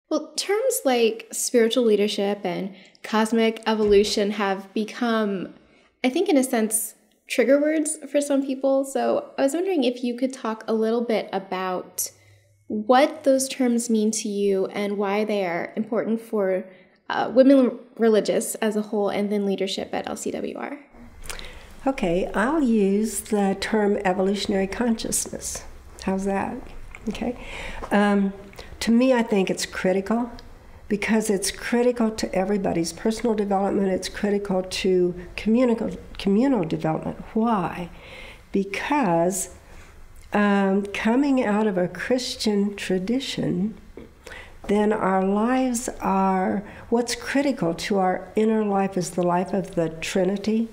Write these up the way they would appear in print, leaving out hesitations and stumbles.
Well, terms like spiritual leadership and cosmic evolution have become, I think, in a sense, trigger words for some people. So I was wondering if you could talk a little bit about what those terms mean to you and why they are important for women religious as a whole and then leadership at LCWR. Okay, I'll use the term evolutionary consciousness. How's that? Okay. To me, I think it's critical because it's critical to everybody's personal development. It's critical to communal development. Why? Because coming out of a Christian tradition, then our lives are, what's critical to our inner life is the life of the Trinity.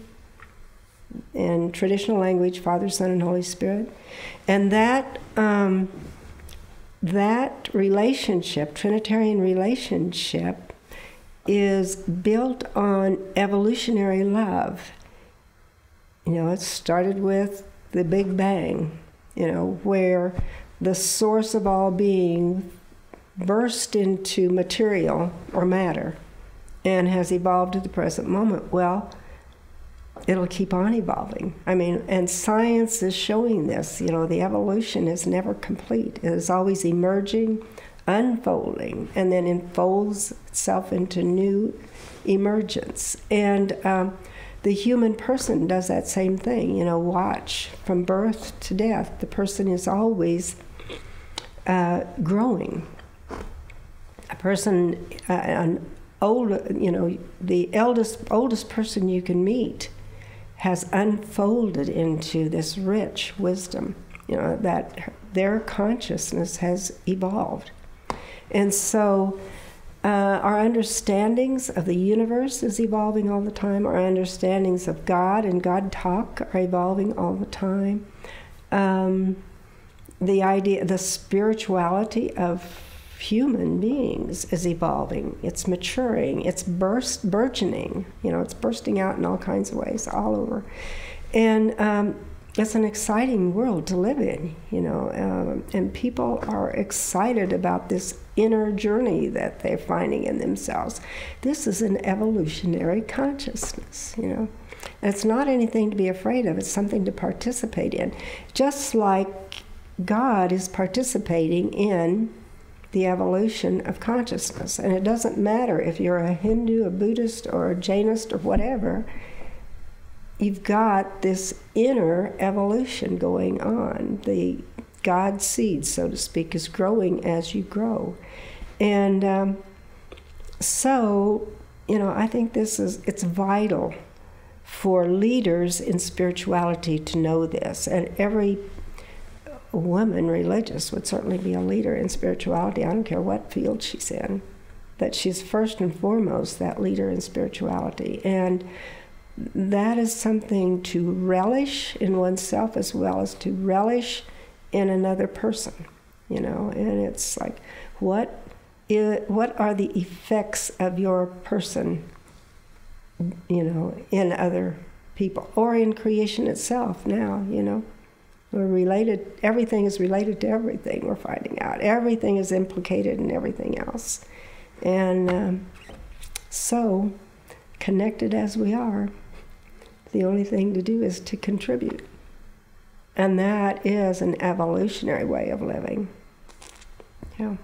In traditional language, Father, Son, and Holy Spirit. And that relationship, Trinitarian relationship, is built on evolutionary love. You know, it started with the Big Bang, you know, where the source of all being burst into material or matter and has evolved to the present moment. Well, it'll keep on evolving. I mean, and science is showing this. You know, the evolution is never complete. It is always emerging, unfolding, and then unfolds itself into new emergence. And the human person does that same thing. You know, watch from birth to death. The person is always growing. A person, an old, you know, the oldest person you can meet has unfolded into this rich wisdom, you know, that their consciousness has evolved. And so our understandings of the universe is evolving all the time. Our understandings of God and God talk are evolving all the time. The idea, the spirituality of human beings is evolving. It's maturing. It's burgeoning. You know, it's bursting out in all kinds of ways, all over. And it's an exciting world to live in, you know, and people are excited about this inner journey that they're finding in themselves. This is an evolutionary consciousness, you know. And it's not anything to be afraid of. It's something to participate in. Just like God is participating in the evolution of consciousness. And it doesn't matter if you're a Hindu, a Buddhist, or a Jainist, or whatever. You've got this inner evolution going on. The God seed, so to speak, is growing as you grow. And so, you know, I think it's vital for leaders in spirituality to know this. And every woman religious would certainly be a leader in spirituality. I don't care what field she's in, that she's first and foremost that leader in spirituality. And that is something to relish in oneself as well as to relish in another person, you know. And it's like, what are the effects of your person, you know, in other people or in creation itself now, you know. We're related, everything is related to everything, we're finding out. Everything is implicated in everything else. And so, connected as we are, the only thing to do is to contribute. And that is an evolutionary way of living. Yeah.